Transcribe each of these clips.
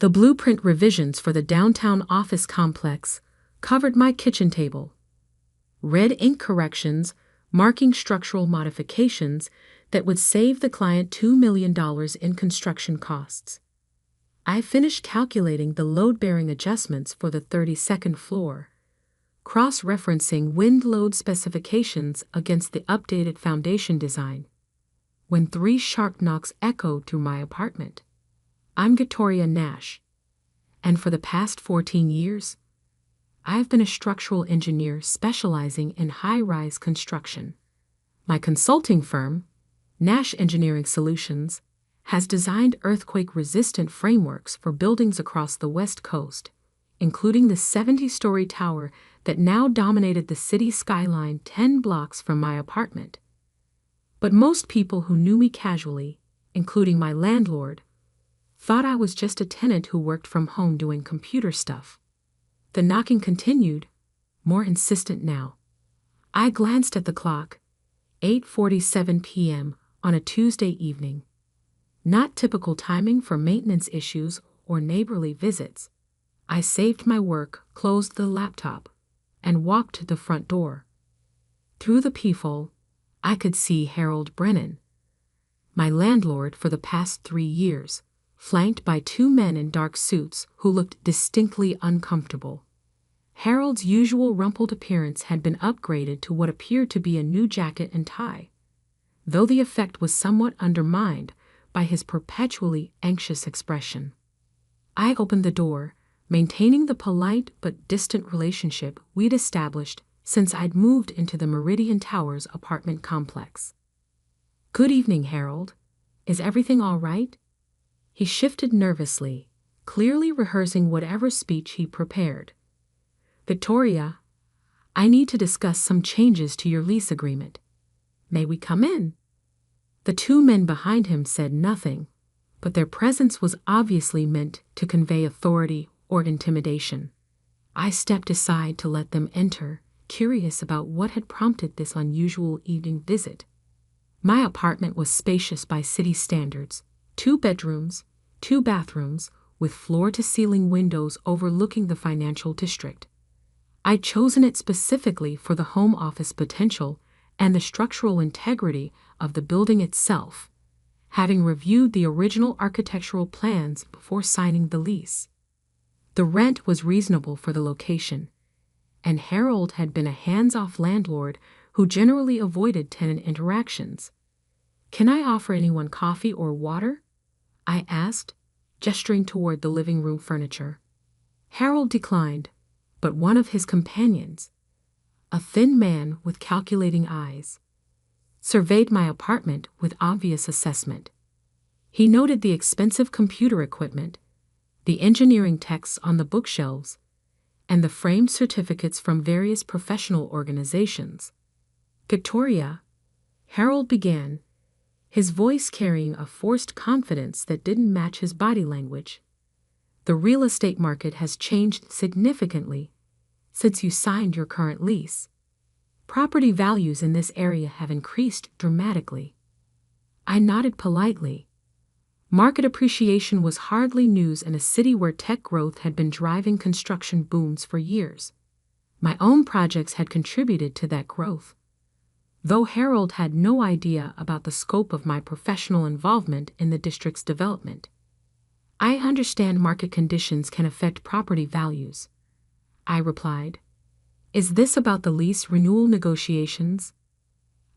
The blueprint revisions for the downtown office complex covered my kitchen table. Red ink corrections marking structural modifications that would save the client $2 million in construction costs. I finished calculating the load-bearing adjustments for the 32nd floor, cross-referencing wind load specifications against the updated foundation design, when 3 sharp knocks echoed through my apartment. I'm Victoria Nash, and for the past 14 years, I've been a structural engineer specializing in high-rise construction. My consulting firm, Nash Engineering Solutions, has designed earthquake-resistant frameworks for buildings across the West Coast, including the 70-story tower that now dominated the city skyline 10 blocks from my apartment. But most people who knew me casually, including my landlord, thought I was just a tenant who worked from home doing computer stuff. The knocking continued, more insistent now. I glanced at the clock, 8:47 p.m. on a Tuesday evening. Not typical timing for maintenance issues or neighborly visits. I saved my work, closed the laptop, and walked to the front door. Through the peephole, I could see Harold Brennan, my landlord for the past 3 years, flanked by 2 men in dark suits who looked distinctly uncomfortable. Harold's usual rumpled appearance had been upgraded to what appeared to be a new jacket and tie, though the effect was somewhat undermined by his perpetually anxious expression. I opened the door, maintaining the polite but distant relationship we'd established since I'd moved into the Meridian Towers apartment complex. "Good evening, Harold. Is everything all right?" He shifted nervously, clearly rehearsing whatever speech he prepared. "Victoria, I need to discuss some changes to your lease agreement. May we come in?" The 2 men behind him said nothing, but their presence was obviously meant to convey authority or intimidation. I stepped aside to let them enter, curious about what had prompted this unusual evening visit. My apartment was spacious by city standards, 2 bedrooms, 2 bathrooms, with floor-to-ceiling windows overlooking the financial district. I'd chosen it specifically for the home office potential and the structural integrity of the building itself, having reviewed the original architectural plans before signing the lease. The rent was reasonable for the location, and Harold had been a hands-off landlord who generally avoided tenant interactions. "Can I offer anyone coffee or water?" I asked, gesturing toward the living room furniture. Harold declined, but one of his companions, a thin man with calculating eyes, surveyed my apartment with obvious assessment. He noted the expensive computer equipment, the engineering texts on the bookshelves, and the framed certificates from various professional organizations. "Victoria," Harold began, his voice carrying a forced confidence that didn't match his body language. "The real estate market has changed significantly since you signed your current lease. Property values in this area have increased dramatically." I nodded politely. Market appreciation was hardly news in a city where tech growth had been driving construction booms for years. My own projects had contributed to that growth, though Harold had no idea about the scope of my professional involvement in the district's development. "I understand market conditions can affect property values," I replied. "Is this about the lease renewal negotiations?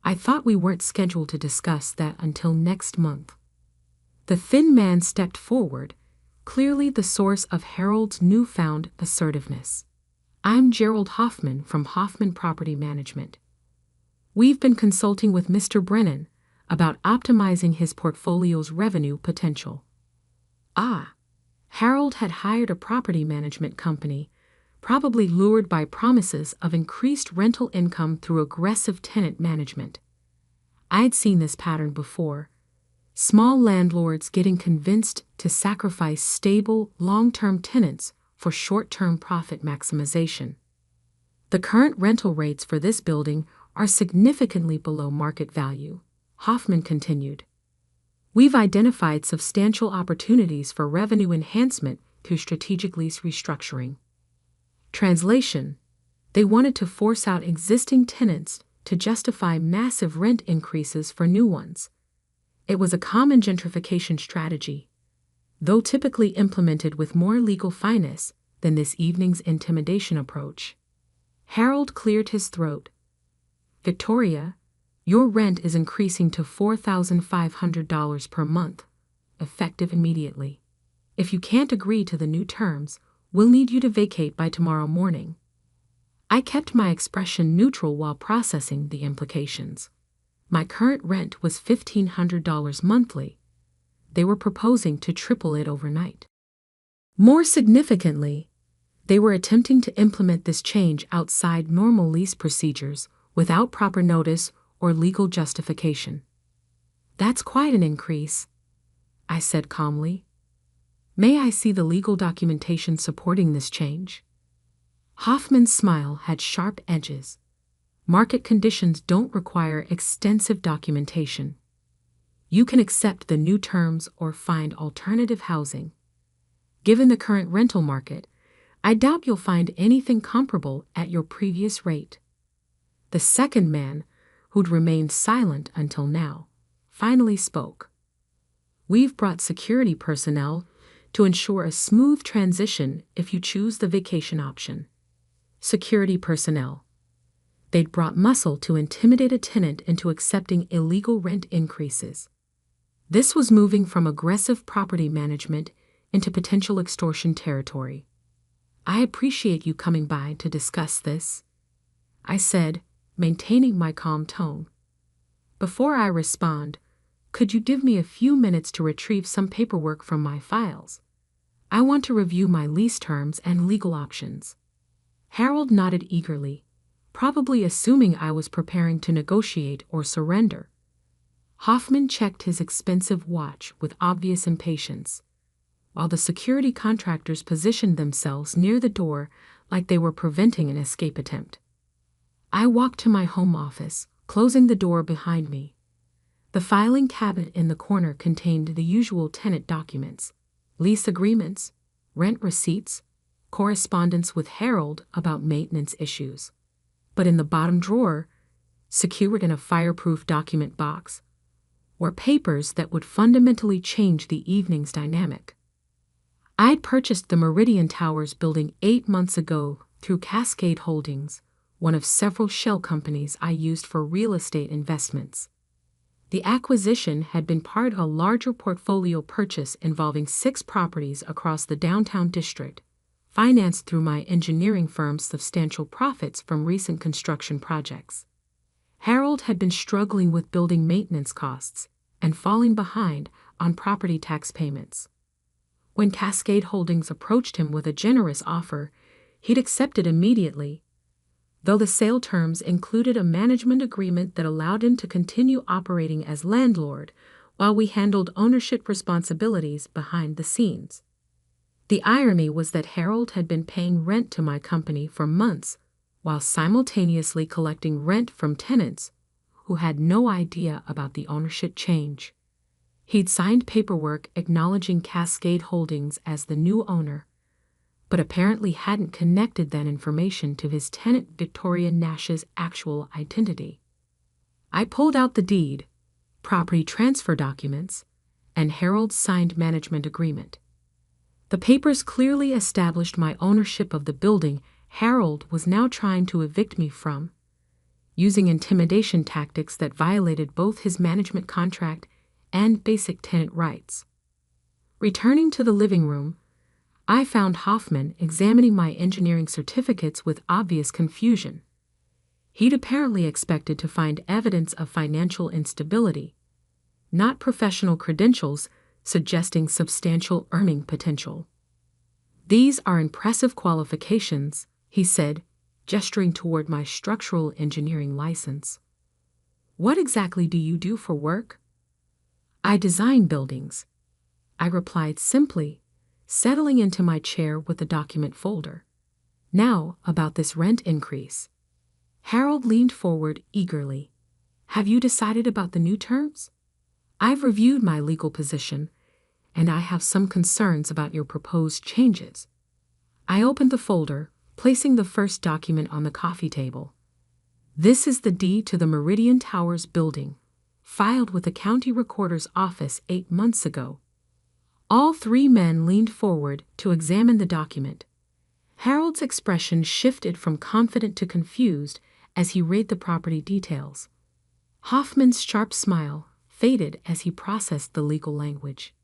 I thought we weren't scheduled to discuss that until next month." The thin man stepped forward, clearly the source of Harold's newfound assertiveness. "I'm Gerald Hoffman from Hoffman Property Management. We've been consulting with Mr. Brennan about optimizing his portfolio's revenue potential." Ah, Harold had hired a property management company, probably lured by promises of increased rental income through aggressive tenant management. I'd seen this pattern before. Small landlords getting convinced to sacrifice stable, long-term tenants for short-term profit maximization. "The current rental rates for this building are significantly below market value," Hoffman continued. "We've identified substantial opportunities for revenue enhancement through strategic lease restructuring. Translation: they wanted to force out existing tenants to justify massive rent increases for new ones. It was a common gentrification strategy, though typically implemented with more legal finesse than this evening's intimidation approach. Harold cleared his throat. "Victoria, your rent is increasing to $4,500 per month, effective immediately. If you can't agree to the new terms, we'll need you to vacate by tomorrow morning." I kept my expression neutral while processing the implications. My current rent was $1,500 monthly. They were proposing to triple it overnight. More significantly, they were attempting to implement this change outside normal lease procedures without proper notice or legal justification. "That's quite an increase," I said calmly. "May I see the legal documentation supporting this change?" Hoffman's smile had sharp edges. "Market conditions don't require extensive documentation. You can accept the new terms or find alternative housing. Given the current rental market, I doubt you'll find anything comparable at your previous rate." The second man, who'd remained silent until now, finally spoke. "We've brought security personnel to ensure a smooth transition if you choose the vacation option." Security personnel. They'd brought muscle to intimidate a tenant into accepting illegal rent increases. This was moving from aggressive property management into potential extortion territory. "I appreciate you coming by to discuss this," I said, maintaining my calm tone. "Before I respond, could you give me a few minutes to retrieve some paperwork from my files? I want to review my lease terms and legal options." Harold nodded eagerly, probably assuming I was preparing to negotiate or surrender. Hoffman checked his expensive watch with obvious impatience, while the security contractors positioned themselves near the door like they were preventing an escape attempt. I walked to my home office, closing the door behind me. The filing cabinet in the corner contained the usual tenant documents: lease agreements, rent receipts, correspondence with Harold about maintenance issues. But in the bottom drawer, secured in a fireproof document box, were papers that would fundamentally change the evening's dynamic. I'd purchased the Meridian Towers building 8 months ago through Cascade Holdings, one of several shell companies I used for real estate investments. The acquisition had been part of a larger portfolio purchase involving 6 properties across the downtown district, financed through my engineering firm's substantial profits from recent construction projects. Harold had been struggling with building maintenance costs and falling behind on property tax payments. When Cascade Holdings approached him with a generous offer, he'd accepted immediately, though the sale terms included a management agreement that allowed him to continue operating as landlord while we handled ownership responsibilities behind the scenes. The irony was that Harold had been paying rent to my company for months while simultaneously collecting rent from tenants who had no idea about the ownership change. He'd signed paperwork acknowledging Cascade Holdings as the new owner, but apparently hadn't connected that information to his tenant Victoria Nash's actual identity. I pulled out the deed, property transfer documents, and Harold's signed management agreement. The papers clearly established my ownership of the building Harold was now trying to evict me from, using intimidation tactics that violated both his management contract and basic tenant rights. Returning to the living room, I found Hoffman examining my engineering certificates with obvious confusion. He'd apparently expected to find evidence of financial instability, not professional credentials suggesting substantial earning potential. "These are impressive qualifications," he said, gesturing toward my structural engineering license. "What exactly do you do for work?" "I design buildings," I replied simply, settling into my chair with the document folder. "Now, about this rent increase." Harold leaned forward eagerly. "Have you decided about the new terms?" "I've reviewed my legal position, and I have some concerns about your proposed changes. I opened the folder, placing the first document on the coffee table. This is the deed to the Meridian Towers building, filed with the county recorder's office 8 months ago. All three men leaned forward to examine the document. Harold's expression shifted from confident to confused as he read the property details. Hoffman's sharp smile faded as he processed the legal language.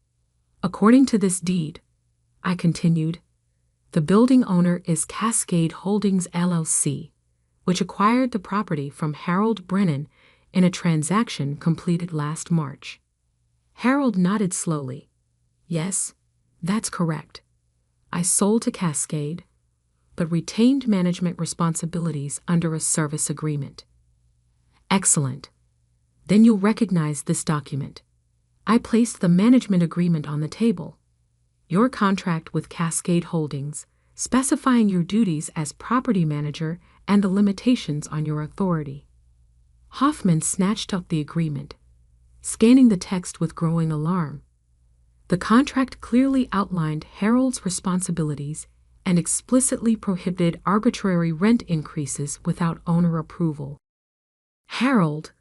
According to this deed, I continued, the building owner is Cascade Holdings LLC, which acquired the property from Harold Brennan in a transaction completed last March. Harold nodded slowly. Yes, that's correct. I sold to Cascade, but retained management responsibilities under a service agreement. Excellent. Then you'll recognize this document. I placed the management agreement on the table. Your contract with Cascade Holdings, specifying your duties as property manager and the limitations on your authority. Hoffman snatched up the agreement, scanning the text with growing alarm. The contract clearly outlined Harold's responsibilities and explicitly prohibited arbitrary rent increases without owner approval. Harold,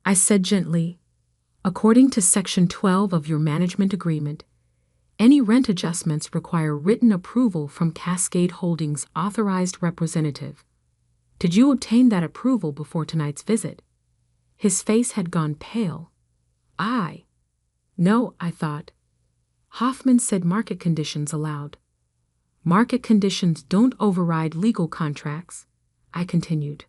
I said gently, according to Section 12 of your management agreement, any rent adjustments require written approval from Cascade Holdings' authorized representative. Did you obtain that approval before tonight's visit? His face had gone pale. No, I thought. Hoffman said market conditions aloud. Market conditions don't override legal contracts, I continued.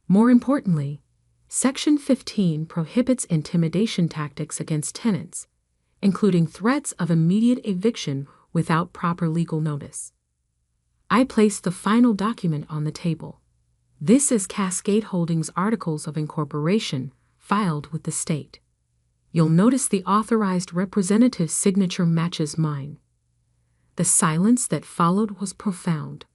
More importantly, Section 15 prohibits intimidation tactics against tenants, including threats of immediate eviction without proper legal notice. I placed the final document on the table. This is Cascade Holdings' Articles of Incorporation, filed with the state. You'll notice the authorized representative's signature matches mine. The silence that followed was profound.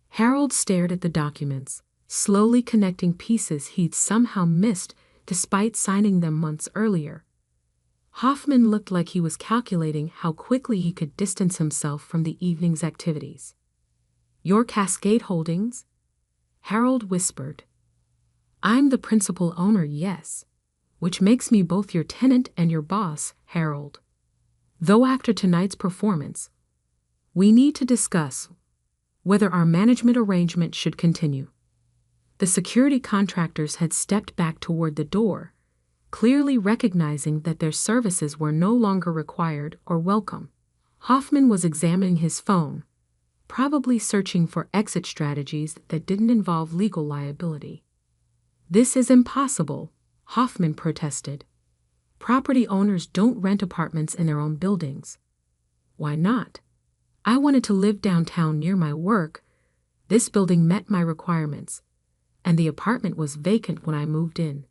Harold stared at the documents, slowly connecting pieces he'd somehow missed despite signing them months earlier. Hoffman looked like he was calculating how quickly he could distance himself from the evening's activities. Your Cascade Holdings? Harold whispered. I'm the principal owner, yes, which makes me both your tenant and your boss, Harold. Though after tonight's performance, we need to discuss whether our management arrangement should continue. The security contractors had stepped back toward the door, clearly recognizing that their services were no longer required or welcome. Hoffman was examining his phone, probably searching for exit strategies that didn't involve legal liability. This is impossible, Hoffman protested. Property owners don't rent apartments in their own buildings. Why not? I wanted to live downtown near my work. This building met my requirements, and the apartment was vacant when I moved in.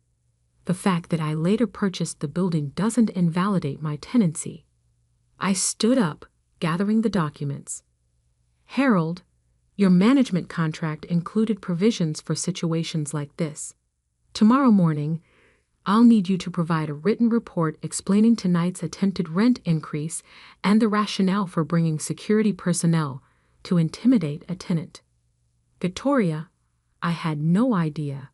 The fact that I later purchased the building doesn't invalidate my tenancy. I stood up, gathering the documents. Harold, your management contract included provisions for situations like this. Tomorrow morning, I'll need you to provide a written report explaining tonight's attempted rent increase and the rationale for bringing security personnel to intimidate a tenant. Victoria, I had no idea.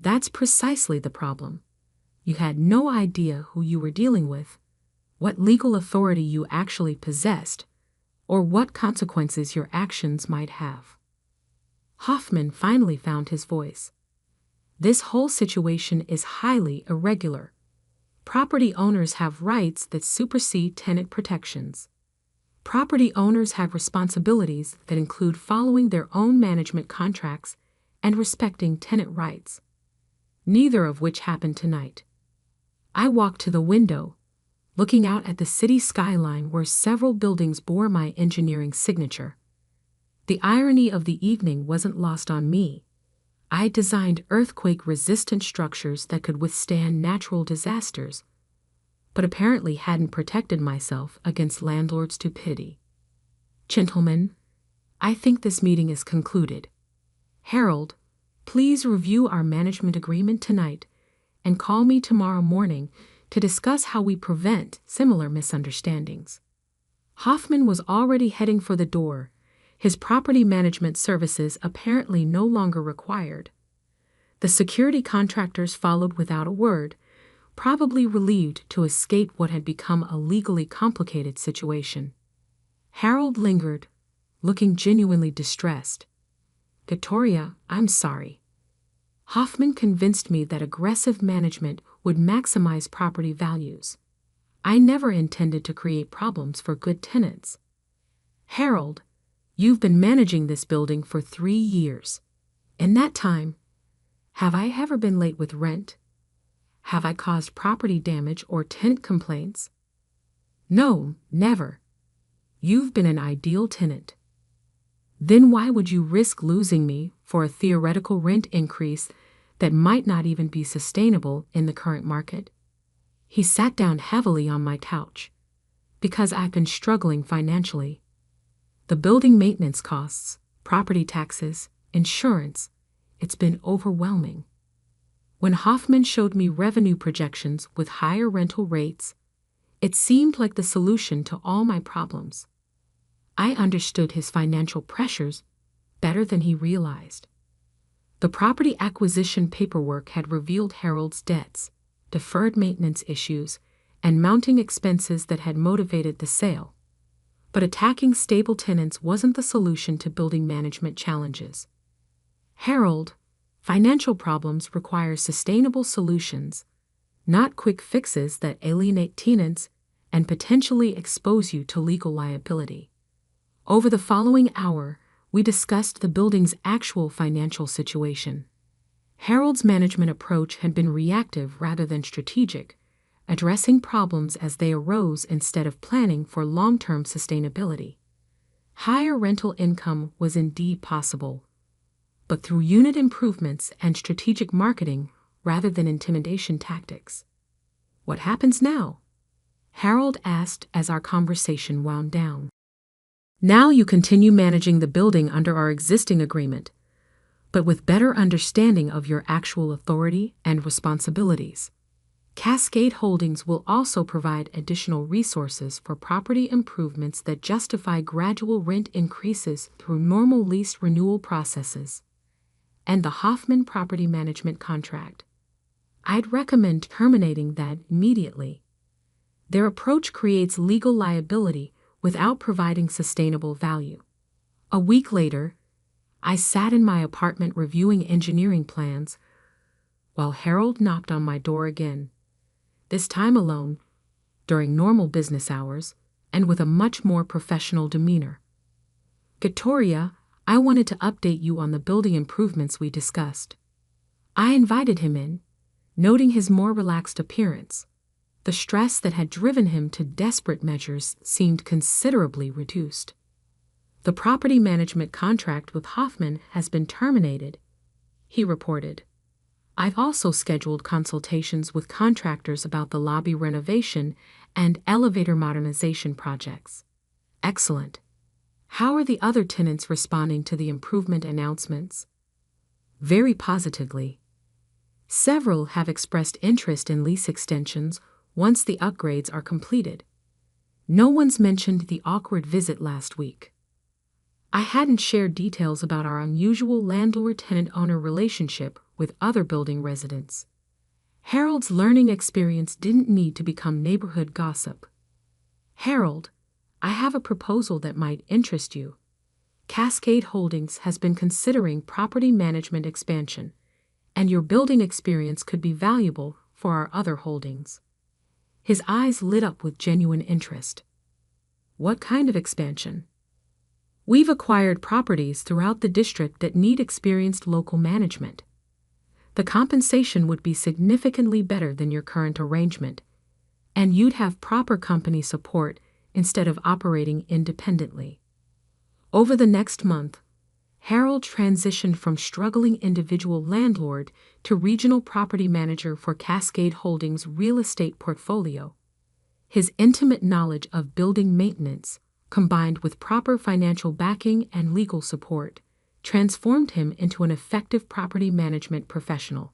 That's precisely the problem. You had no idea who you were dealing with, what legal authority you actually possessed, or what consequences your actions might have. Hoffman finally found his voice. This whole situation is highly irregular. Property owners have rights that supersede tenant protections. Property owners have responsibilities that include following their own management contracts and respecting tenant rights, neither of which happened tonight. I walked to the window, looking out at the city skyline where several buildings bore my engineering signature. The irony of the evening wasn't lost on me. I designed earthquake-resistant structures that could withstand natural disasters, but apparently hadn't protected myself against landlord stupidity. Gentlemen, I think this meeting is concluded. Harold, please review our management agreement tonight and call me tomorrow morning to discuss how we prevent similar misunderstandings. Hoffman was already heading for the door, his property management services apparently no longer required. The security contractors followed without a word, probably relieved to escape what had become a legally complicated situation. Harold lingered, looking genuinely distressed. "Victoria, I'm sorry. Hoffman convinced me that aggressive management would maximize property values. I never intended to create problems for good tenants." "Harold, you've been managing this building for 3 years. In that time, have I ever been late with rent? Have I caused property damage or tenant complaints?" "No, never. You've been an ideal tenant." "Then why would you risk losing me for a theoretical rent increase that might not even be sustainable in the current market?" He sat down heavily on my couch. "Because I've been struggling financially. The building maintenance costs, property taxes, insurance, it's been overwhelming." When Hoffman showed me revenue projections with higher rental rates, it seemed like the solution to all my problems. I understood his financial pressures better than he realized. The property acquisition paperwork had revealed Harold's debts, deferred maintenance issues, and mounting expenses that had motivated the sale. But attacking stable tenants wasn't the solution to building management challenges. "Harold, financial problems require sustainable solutions, not quick fixes that alienate tenants and potentially expose you to legal liability." Over the following hour, we discussed the building's actual financial situation. Harold's management approach had been reactive rather than strategic, addressing problems as they arose instead of planning for long-term sustainability. Higher rental income was indeed possible, but through unit improvements and strategic marketing rather than intimidation tactics. "What happens now?" Harold asked as our conversation wound down. "Now you continue managing the building under our existing agreement, but with better understanding of your actual authority and responsibilities. Cascade Holdings will also provide additional resources for property improvements that justify gradual rent increases through normal lease renewal processes." And the Hoffman property management contract. I'd recommend terminating that immediately. Their approach creates legal liability without providing sustainable value. A week later, I sat in my apartment reviewing engineering plans while Harold knocked on my door again, this time alone, during normal business hours, and with a much more professional demeanor. "Victoria, I wanted to update you on the building improvements we discussed." I invited him in, noting his more relaxed appearance. The stress that had driven him to desperate measures seemed considerably reduced. "The property management contract with Hoffman has been terminated," he reported. "I've also scheduled consultations with contractors about the lobby renovation and elevator modernization projects." "Excellent. How are the other tenants responding to the improvement announcements?" "Very positively. Several have expressed interest in lease extensions once the upgrades are completed. No one's mentioned the awkward visit last week." I hadn't shared details about our unusual landlord-tenant-owner relationship with other building residents. Harold's learning experience didn't need to become neighborhood gossip. "Harold, I have a proposal that might interest you. Cascade Holdings has been considering property management expansion, and your building experience could be valuable for our other holdings." His eyes lit up with genuine interest. "What kind of expansion?" "We've acquired properties throughout the district that need experienced local management. The compensation would be significantly better than your current arrangement, and you'd have proper company support instead of operating independently." Over the next month, Harold transitioned from struggling individual landlord to regional property manager for Cascade Holdings' real estate portfolio. His intimate knowledge of building maintenance, combined with proper financial backing and legal support, transformed him into an effective property management professional.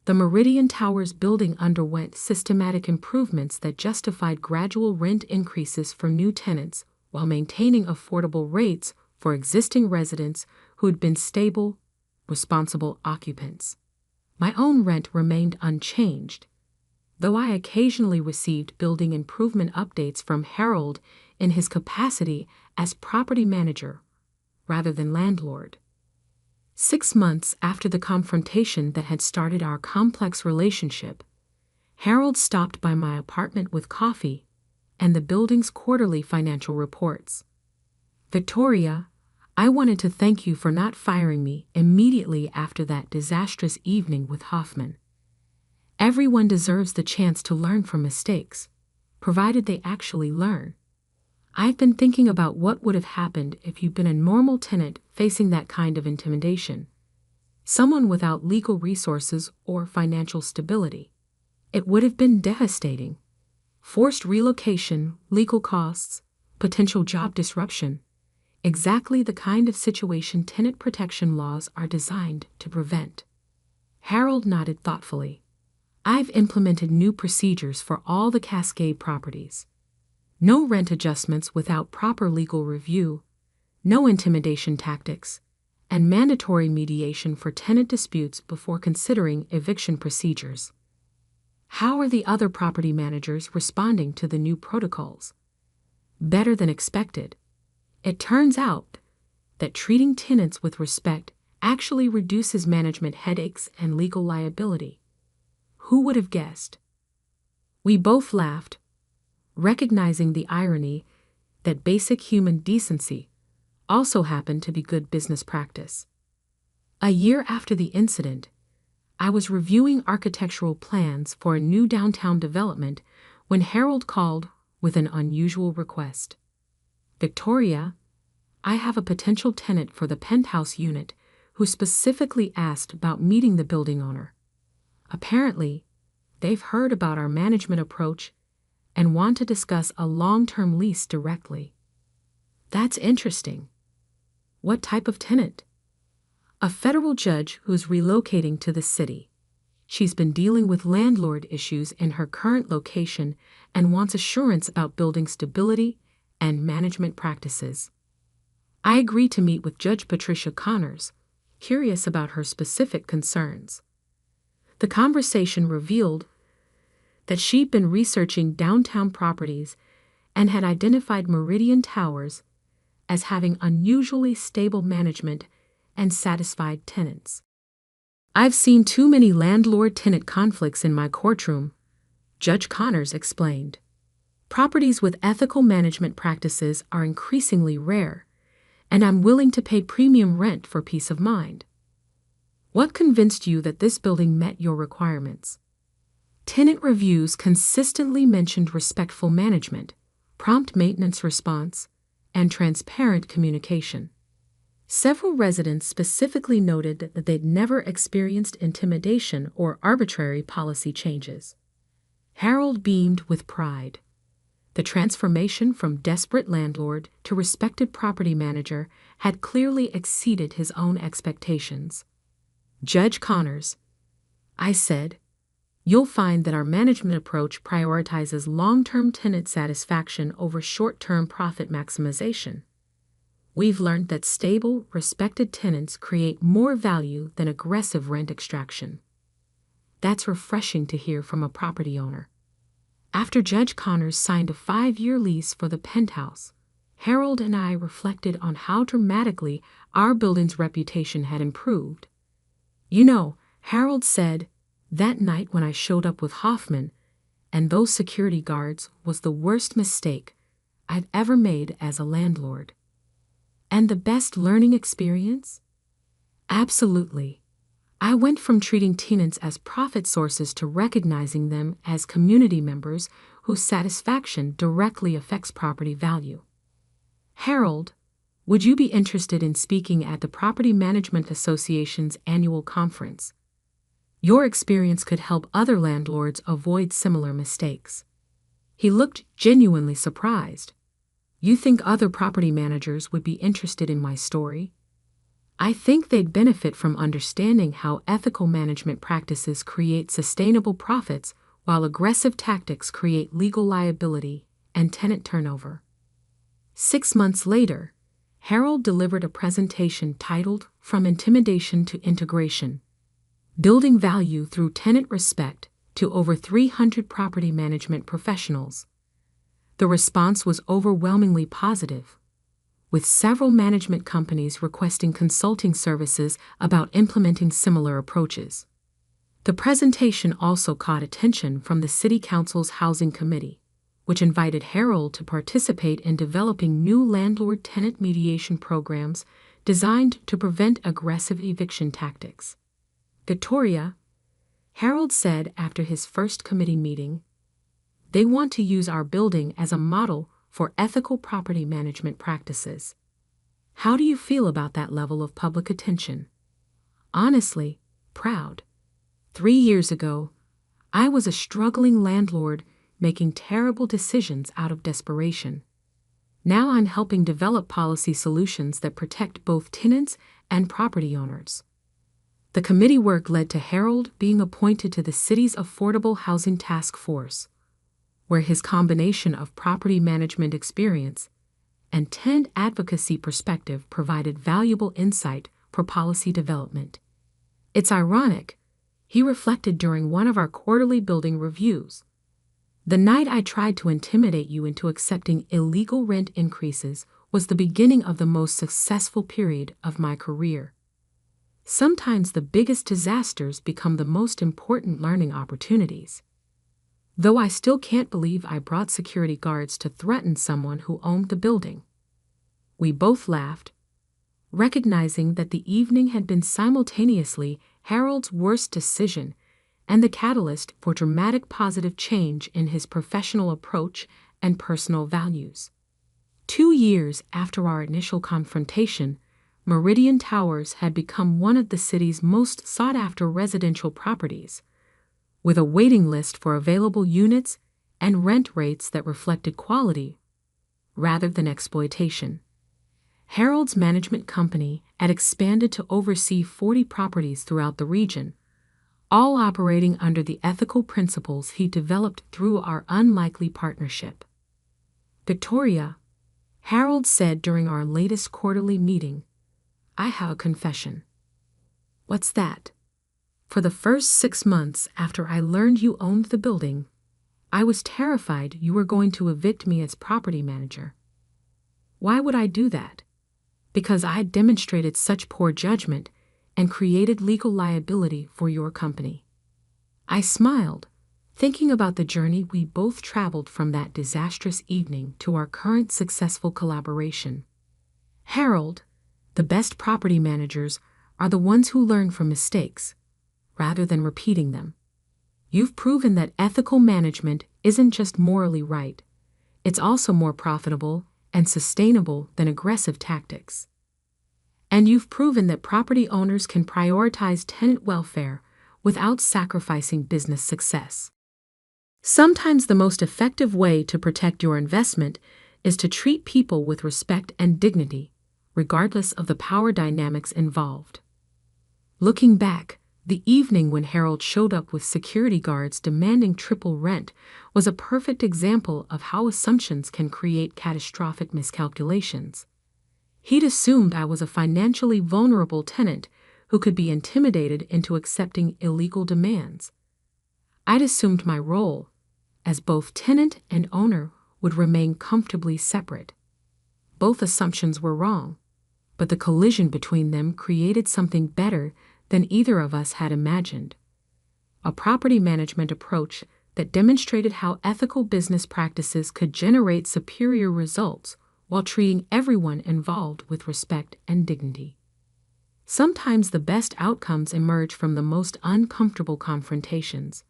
The Meridian Towers building underwent systematic improvements that justified gradual rent increases for new tenants while maintaining affordable rates for existing residents who had been stable, responsible occupants. My own rent remained unchanged, though I occasionally received building improvement updates from Harold in his capacity as property manager rather than landlord. 6 months after the confrontation that had started our complex relationship, Harold stopped by my apartment with coffee and the building's quarterly financial reports. "Victoria, I wanted to thank you for not firing me immediately after that disastrous evening with Hoffman. Everyone deserves the chance to learn from mistakes, provided they actually learn. I've been thinking about what would have happened if you'd been a normal tenant facing that kind of intimidation. Someone without legal resources or financial stability. It would have been devastating. Forced relocation, legal costs, potential job disruption. Exactly the kind of situation tenant protection laws are designed to prevent." Harold nodded thoughtfully. "I've implemented new procedures for all the Cascade properties. No rent adjustments without proper legal review, no intimidation tactics, and mandatory mediation for tenant disputes before considering eviction procedures." "How are the other property managers responding to the new protocols?" "Better than expected. It turns out that treating tenants with respect actually reduces management headaches and legal liability. Who would have guessed?" We both laughed, recognizing the irony that basic human decency also happened to be good business practice. A year after the incident, I was reviewing architectural plans for a new downtown development when Harold called with an unusual request. "Victoria, I have a potential tenant for the penthouse unit who specifically asked about meeting the building owner. Apparently, they've heard about our management approach and want to discuss a long-term lease directly." "That's interesting. What type of tenant?" "A federal judge who's relocating to the city. She's been dealing with landlord issues in her current location and wants assurance about building stability and management practices." I agreed to meet with Judge Patricia Connors, curious about her specific concerns. The conversation revealed that she'd been researching downtown properties and had identified Meridian Towers as having unusually stable management and satisfied tenants. "I've seen too many landlord-tenant conflicts in my courtroom," Judge Connors explained. "Properties with ethical management practices are increasingly rare, and I'm willing to pay premium rent for peace of mind. What convinced you that this building met your requirements?" "Tenant reviews consistently mentioned respectful management, prompt maintenance response, and transparent communication. Several residents specifically noted that they'd never experienced intimidation or arbitrary policy changes." Harold beamed with pride. The transformation from desperate landlord to respected property manager had clearly exceeded his own expectations. "Judge Connors," I said, "you'll find that our management approach prioritizes long-term tenant satisfaction over short-term profit maximization. We've learned that stable, respected tenants create more value than aggressive rent extraction." That's refreshing to hear from a property owner. After Judge Connors signed a 5-year lease for the penthouse, Harold and I reflected on how dramatically our building's reputation had improved. "You know," Harold said, "that night when I showed up with Hoffman and those security guards was the worst mistake I've ever made as a landlord." "And the best learning experience?" "Absolutely. I went from treating tenants as profit sources to recognizing them as community members whose satisfaction directly affects property value." "Harold, would you be interested in speaking at the Property Management Association's annual conference? Your experience could help other landlords avoid similar mistakes." He looked genuinely surprised. "You think other property managers would be interested in my story?" I think they'd benefit from understanding how ethical management practices create sustainable profits while aggressive tactics create legal liability and tenant turnover. 6 months later, Harold delivered a presentation titled From Intimidation to Integration: Building Value Through Tenant Respect to over 300 property management professionals. The response was overwhelmingly positive, with several management companies requesting consulting services about implementing similar approaches. The presentation also caught attention from the City Council's Housing Committee, which invited Harold to participate in developing new landlord-tenant mediation programs designed to prevent aggressive eviction tactics. Victoria, Harold said after his first committee meeting, they want to use our building as a model for ethical property management practices. How do you feel about that level of public attention? Honestly, proud. 3 years ago, I was a struggling landlord making terrible decisions out of desperation. Now I'm helping develop policy solutions that protect both tenants and property owners. The committee work led to Harold being appointed to the city's Affordable Housing Task Force, where his combination of property management experience and tenant advocacy perspective provided valuable insight for policy development. It's ironic, he reflected during one of our quarterly building reviews. The night I tried to intimidate you into accepting illegal rent increases was the beginning of the most successful period of my career. Sometimes the biggest disasters become the most important learning opportunities. Though I still can't believe I brought security guards to threaten someone who owned the building. We both laughed, recognizing that the evening had been simultaneously Harold's worst decision and the catalyst for dramatic positive change in his professional approach and personal values. 2 years after our initial confrontation, Meridian Towers had become one of the city's most sought-after residential properties, with a waiting list for available units and rent rates that reflected quality rather than exploitation. Harold's management company had expanded to oversee 40 properties throughout the region, all operating under the ethical principles he developed through our unlikely partnership. Victoria, Harold said during our latest quarterly meeting, I have a confession. What's that? For the first 6 months after I learned you owned the building, I was terrified you were going to evict me as property manager. Why would I do that? Because I had demonstrated such poor judgment and created legal liability for your company. I smiled, thinking about the journey we both traveled from that disastrous evening to our current successful collaboration. Harold, the best property managers are the ones who learn from mistakes, rather than repeating them. You've proven that ethical management isn't just morally right, it's also more profitable and sustainable than aggressive tactics. And you've proven that property owners can prioritize tenant welfare without sacrificing business success. Sometimes the most effective way to protect your investment is to treat people with respect and dignity, regardless of the power dynamics involved. Looking back, the evening when Harold showed up with security guards demanding triple rent was a perfect example of how assumptions can create catastrophic miscalculations. He'd assumed I was a financially vulnerable tenant who could be intimidated into accepting illegal demands. I'd assumed my role, as both tenant and owner, would remain comfortably separate. Both assumptions were wrong, but the collision between them created something better than either of us had imagined. A property management approach that demonstrated how ethical business practices could generate superior results while treating everyone involved with respect and dignity. Sometimes the best outcomes emerge from the most uncomfortable confrontations,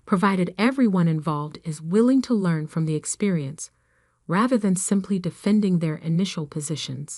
provided everyone involved is willing to learn from the experience rather than simply defending their initial positions.